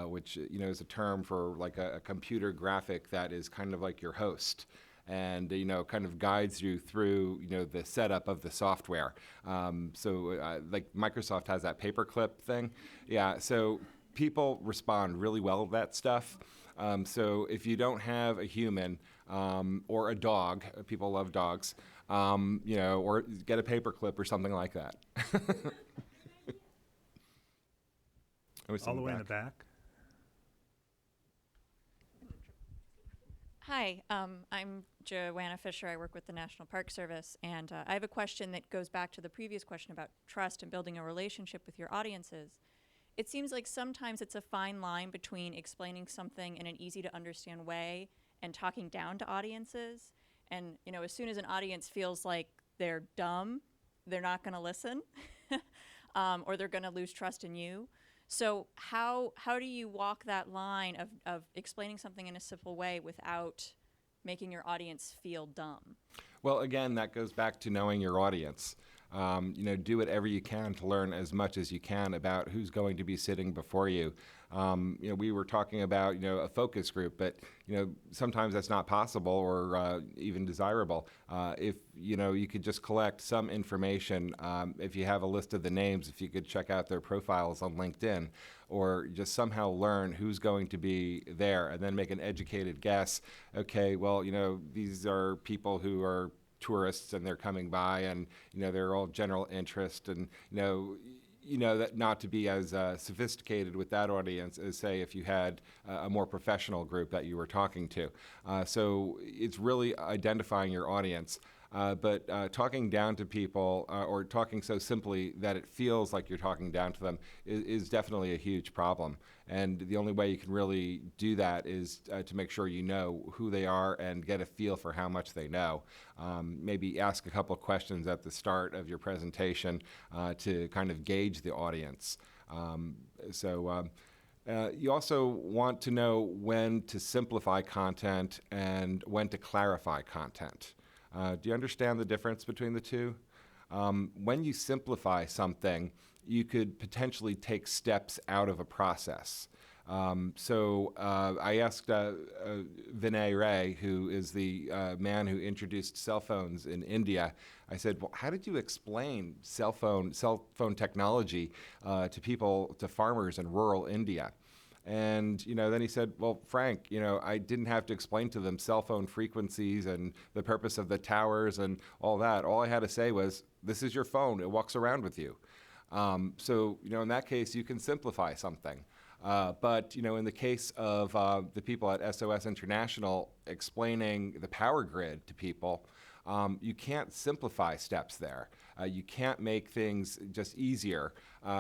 which is a term for like a computer graphic that is kind of like your host, and kind of guides you through the setup of the software. So like Microsoft has that paperclip thing. Yeah. So people respond really well to that stuff. So if you don't have a human or a dog, people love dogs, or get a paperclip or something like that. All the way in the back. Hi, I'm Joanna Fisher. I work with the National Park Service, and I have a question that goes back to the previous question about trust and building a relationship with your audiences. It seems like sometimes it's a fine line between explaining something in an easy-to-understand way and talking down to audiences. And as soon as an audience feels like they're dumb, they're not going to listen, or they're going to lose trust in you. So how do you walk that line of explaining something in a simple way without making your audience feel dumb? Well, again, that goes back to knowing your audience. Do whatever you can to learn as much as you can about who's going to be sitting before you. We were talking about a focus group, but sometimes that's not possible or even desirable. If you could just collect some information, if you have a list of the names, if you could check out their profiles on LinkedIn, or just somehow learn who's going to be there, and then make an educated guess. Okay, well, these are people who are tourists and they're coming by, and they're all general interest, and that not to be as sophisticated with that audience as, say, if you had a more professional group that you were talking to. So it's really identifying your audience. But talking down to people or talking so simply that it feels like you're talking down to them is definitely a huge problem. And the only way you can really do that is to make sure you know who they are and get a feel for how much they know. Maybe ask a couple of questions at the start of your presentation to kind of gauge the audience. You also want to know when to simplify content and when to clarify content. Do you understand the difference between the two? When you simplify something, you could potentially take steps out of a process. I asked Vinay Ray, who is the man who introduced cell phones in India, I said, well, how did you explain cell phone technology to people, to farmers in rural India? And then he said, well, Frank, I didn't have to explain to them cell phone frequencies and the purpose of the towers and all that. All I had to say was, this is your phone. It walks around with you. In that case, you can simplify something. But in the case of the people at SOS International explaining the power grid to people, you can't simplify steps there. You can't make things just easier.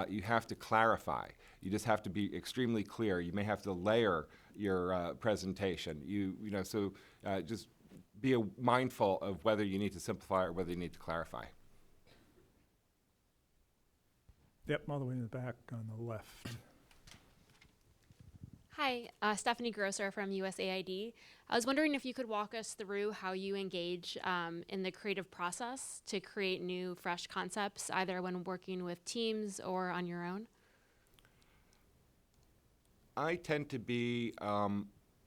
You have to clarify. You just have to be extremely clear. You may have to layer your presentation. Just be mindful of whether you need to simplify or whether you need to clarify. Yep, all the way in the back on the left. Hi, Stephanie Grosser from USAID. I was wondering if you could walk us through how you engage in the creative process to create new, fresh concepts, either when working with teams or on your own. I tend to be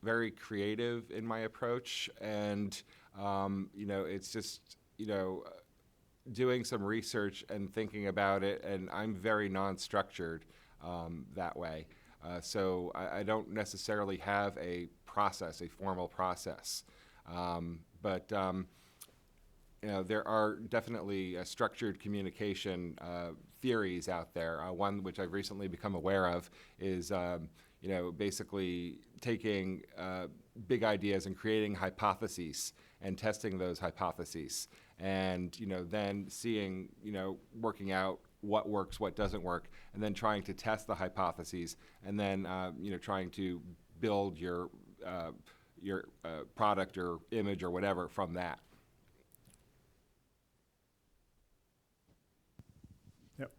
very creative in my approach, and it's just doing some research and thinking about it, and I'm very non-structured that way. So I don't necessarily have a process, a formal process. But there are definitely structured communication theories out there. One which I've recently become aware of is basically taking big ideas and creating hypotheses and testing those hypotheses, and then seeing, working out what works, what doesn't work, and then trying to test the hypotheses, and then trying to build your product or image or whatever from that. Yep.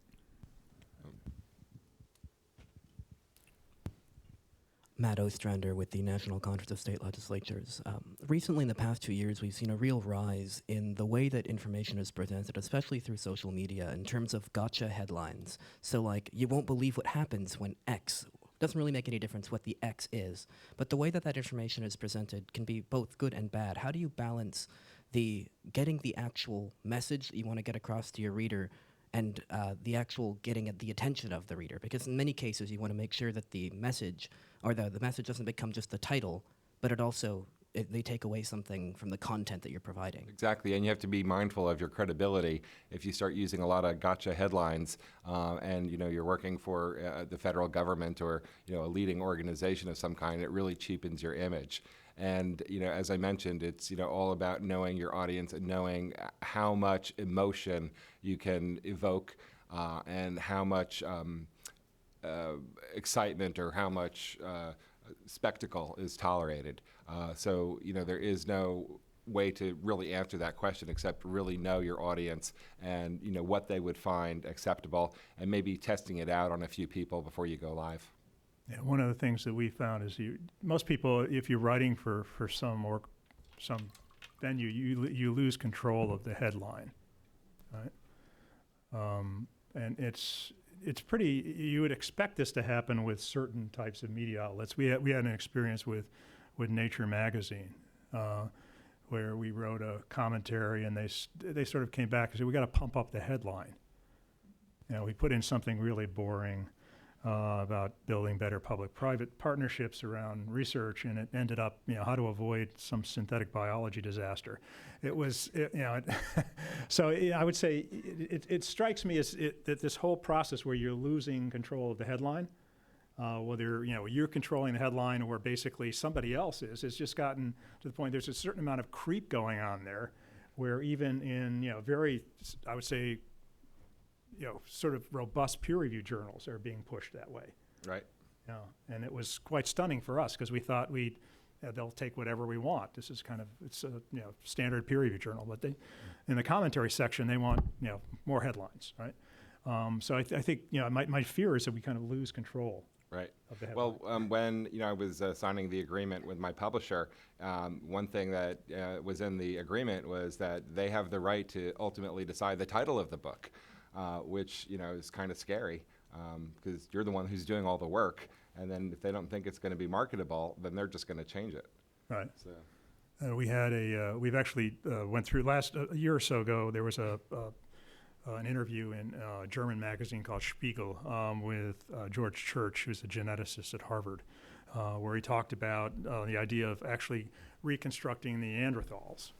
Matt Ostrander with the National Conference of State Legislatures. Recently, in the past 2 years, we've seen a real rise in the way that information is presented, especially through social media, in terms of gotcha headlines. So, like, you won't believe what happens when X. Doesn't really make any difference what the X is, but the way that that information is presented can be both good and bad. How do you balance the getting the actual message that you want to get across to your reader and the actual getting at the attention of the reader? Because in many cases, you want to make sure that the message or the message doesn't become just the title, but it also they take away something from the content that you're providing. Exactly, and you have to be mindful of your credibility. If you start using a lot of gotcha headlines, and you're working for the federal government or a leading organization of some kind, it really cheapens your image. And as I mentioned, it's all about knowing your audience and knowing how much emotion you can evoke, and how much excitement or how much spectacle is tolerated. So there is no way to really answer that question except really know your audience and what they would find acceptable, and maybe testing it out on a few people before you go live. Yeah, one of the things that we found is most people, if you're writing for some venue, you lose control of the headline, right? And it's pretty. You would expect this to happen with certain types of media outlets. We had an experience with Nature magazine, where we wrote a commentary, and they sort of came back and said, we got to pump up the headline. We put in something really boring about building better public-private partnerships around research, and it ended up, how to avoid some synthetic biology disaster. It was, so I would say it strikes me as that this whole process where you're losing control of the headline, whether you're controlling the headline or basically somebody else is, it's just gotten to the point there's a certain amount of creep going on there, where even in very, I would say, sort of robust peer-reviewed journals are being pushed that way. Right. And it was quite stunning for us because we thought they'll take whatever we want. This is it's a standard peer-reviewed journal, but in the commentary section they want more headlines, right? So I think my fear is that we kind of lose control. Right. Of the headline. Well, when I was signing the agreement with my publisher, one thing that was in the agreement was that they have the right to ultimately decide the title of the book. Which is kind of scary because you're the one who's doing all the work, and then if they don't think it's going to be marketable, then they're just going to change it. Right. So we've actually went through a year or so ago. There was an interview in a German magazine called Spiegel with George Church, who's a geneticist at Harvard, where he talked about the idea of actually reconstructing Neanderthals,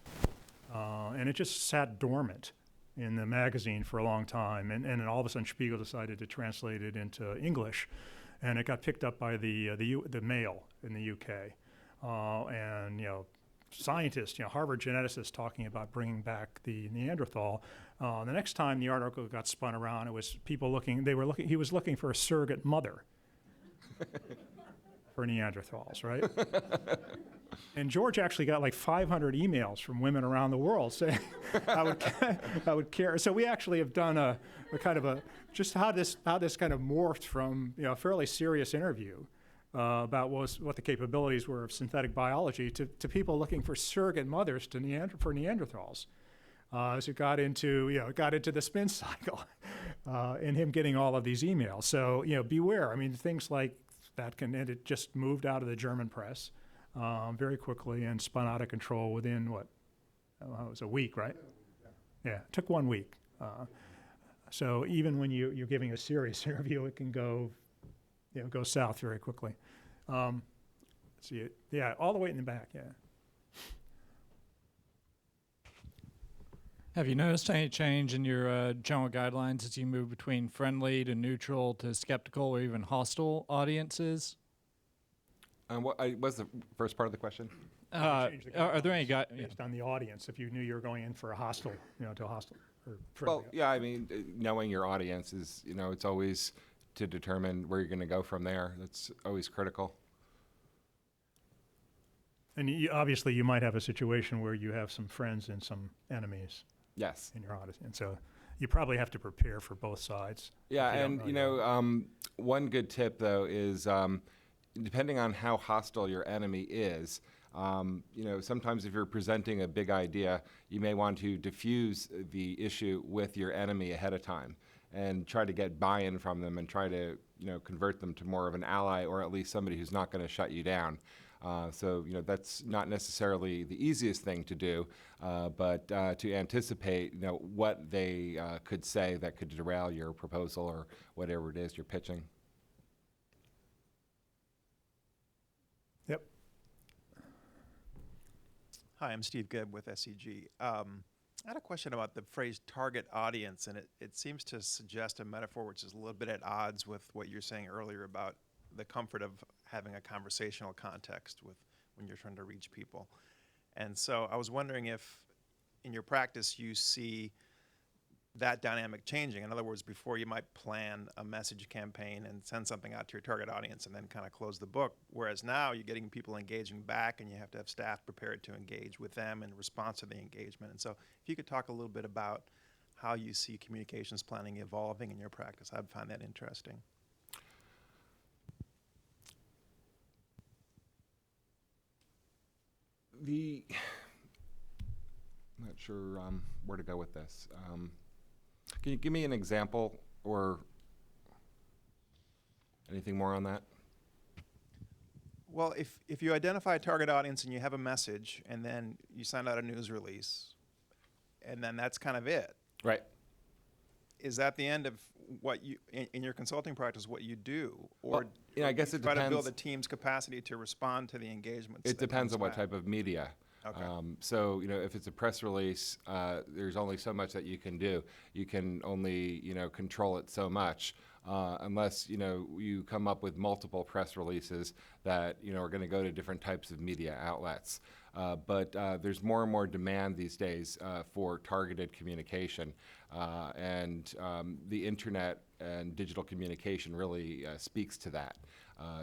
and it just sat dormant in the magazine for a long time, and then all of a sudden Spiegel decided to translate it into English, and it got picked up by the Mail in the UK, and scientists, Harvard geneticists talking about bringing back the Neanderthal. The next time the article got spun around, it was people he was looking for a surrogate mother for Neanderthals, right? And George actually got like 500 emails from women around the world saying, I would care. So we actually have done a kind of just how this kind of morphed from a fairly serious interview about what the capabilities were of synthetic biology to people looking for surrogate mothers for Neanderthals. As it got into the spin cycle, and him getting all of these emails. So beware. I mean, things like that and it just moved out of the German press very quickly and spun out of control within it was a week, right? Yeah, it took 1 week. So even when you're giving a serious interview, it can go south very quickly. See it, yeah, all the way in the back, yeah. Have you noticed any change in your general guidelines as you move between friendly to neutral to skeptical or even hostile audiences? What was the first part of the question? Are there any based on the audience? If you knew you were going in for a hostile, to a hostile or friendly. Well, yeah, I mean, knowing your audience is, it's always to determine where you're going to go from there. That's always critical. And obviously, you might have a situation where you have some friends and some enemies. Yes. In your audience, and so you probably have to prepare for both sides. Yeah, and one good tip though is, depending on how hostile your enemy is, sometimes if you're presenting a big idea, you may want to diffuse the issue with your enemy ahead of time and try to get buy-in from them and try to, convert them to more of an ally, or at least somebody who's not going to shut you down. So that's not necessarily the easiest thing to do, but to anticipate, what they could say that could derail your proposal or whatever it is you're pitching. Yep. Hi, I'm Steve Gibb with SEG. I had a question about the phrase target audience, and it seems to suggest a metaphor which is a little bit at odds with what you're saying earlier about the comfort of having a conversational context with when you're trying to reach people. And so I was wondering if in your practice you see that dynamic changing. In other words, before you might plan a message campaign and send something out to your target audience and then kind of close the book, whereas now you're getting people engaging back and you have to have staff prepared to engage with them in response to the engagement. And so if you could talk a little bit about how you see communications planning evolving in your practice, I'd find that interesting. I'm not sure where to go with this. Can you give me an example or anything more on that? Well, if you identify a target audience and you have a message and then you send out a news release and then that's kind of it. Right. Is that the end of what you, in your consulting practice, what you do? Or Well, I guess it try to depends. build a team's capacity to respond to the engagements? It that depends comes on what back? type of media. Okay. So, if it's a press release, there's only so much that you can do. You can only, control it so much, unless, you come up with multiple press releases that, are going to go to different types of media outlets. But there's more and more demand these days for targeted communication. And the internet and digital communication really speaks to that.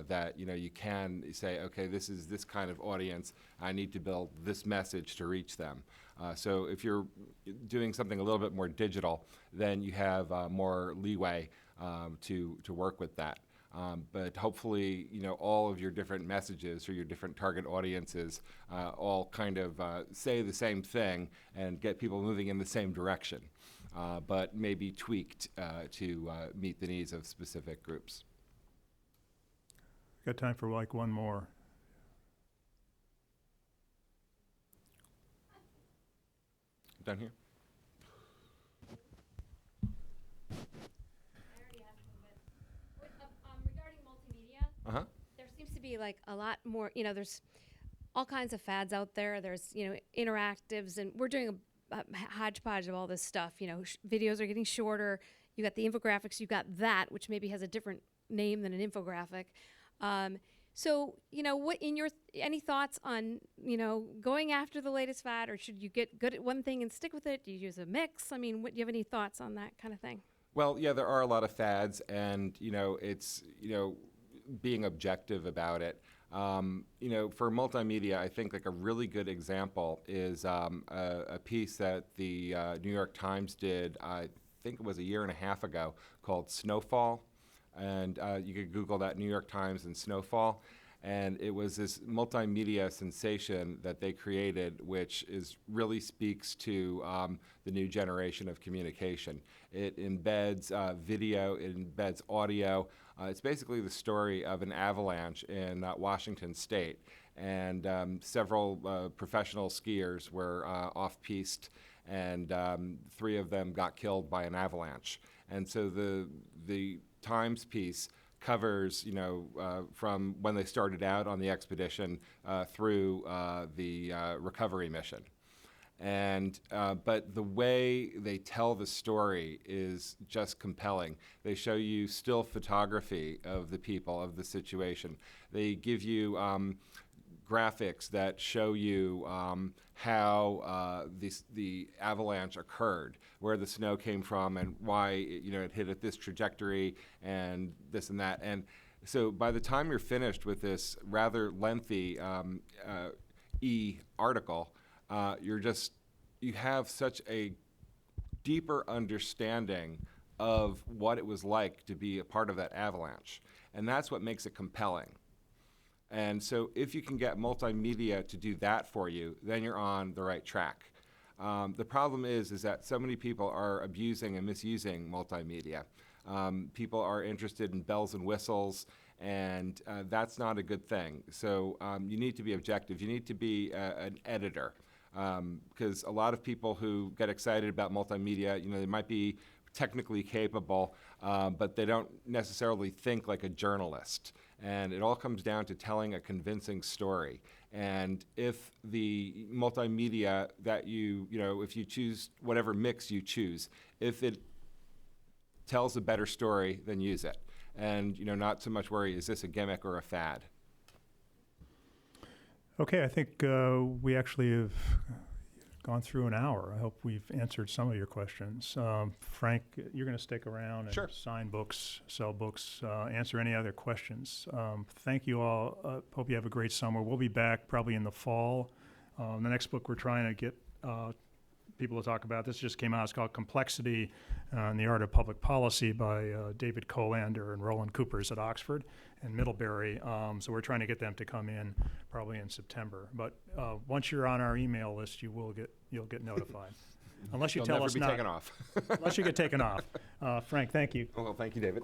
That you can say, okay, this is this kind of audience. I need to build this message to reach them. So if you're doing something a little bit more digital, then you have more leeway to work with that. But hopefully, all of your different messages or your different target audiences all kind of say the same thing and get people moving in the same direction, but maybe tweaked to meet the needs of specific groups. Got time for like one more. Down here. Regarding multimedia, there seems to be like a lot more, there's all kinds of fads out there. There's, interactives, and we're doing a hodgepodge of all this stuff. Videos are getting shorter. You got the infographics, you got that, which maybe has a different name than an infographic. So, what in your, any thoughts on, going after the latest fad, or should you get good at one thing and stick with it? Do you use a mix? I mean, do you have any thoughts on that kind of thing? Well, yeah, there are a lot of fads, and it's being objective about it. For multimedia, I think like a really good example is a piece that the New York Times did. I think it was a year and a half ago, called Snowfall, and you could Google that, New York Times and Snowfall. And it was this multimedia sensation that they created, which really speaks to the new generation of communication. It embeds video, it embeds audio. It's basically the story of an avalanche in Washington State. And several professional skiers were off-piste, and 3 of them got killed by an avalanche. And so the Times piece covers, from when they started out on the expedition through the recovery mission. And but the way they tell the story is just compelling. They show you still photography of the people, of the situation. They give you graphics that show you how the avalanche occurred, where the snow came from, and why it hit at this trajectory and this and that. And so by the time you're finished with this rather lengthy article, you have such a deeper understanding of what it was like to be a part of that avalanche. And that's what makes it compelling. And so if you can get multimedia to do that for you, then you're on the right track. The problem is that so many people are abusing and misusing multimedia. People are interested in bells and whistles, and that's not a good thing. So you need to be objective. You need to be an editor, because a lot of people who get excited about multimedia, they might be technically capable, but they don't necessarily think like a journalist. And it all comes down to telling a convincing story. And if the multimedia that if you choose whatever mix you choose, if it tells a better story, then use it. And, not so much worry, is this a gimmick or a fad? Okay, I think we actually have gone through an hour. I hope we've answered some of your questions. Frank, you're going to stick around and Sure. sign books, sell books, answer any other questions. Thank you all. Hope you have a great summer. We'll be back probably in the fall. The next book we're trying to get people to talk about, this just came out, it's called Complexity and the Art of Public Policy by David Colander and Roland Coopers at Oxford and Middlebury. So we're trying to get them to come in probably in September. But once you're on our email list, you'll get notified. Unless you You'll tell never us be not. taken off. Unless you get taken off. Frank, thank you. Well, thank you, David.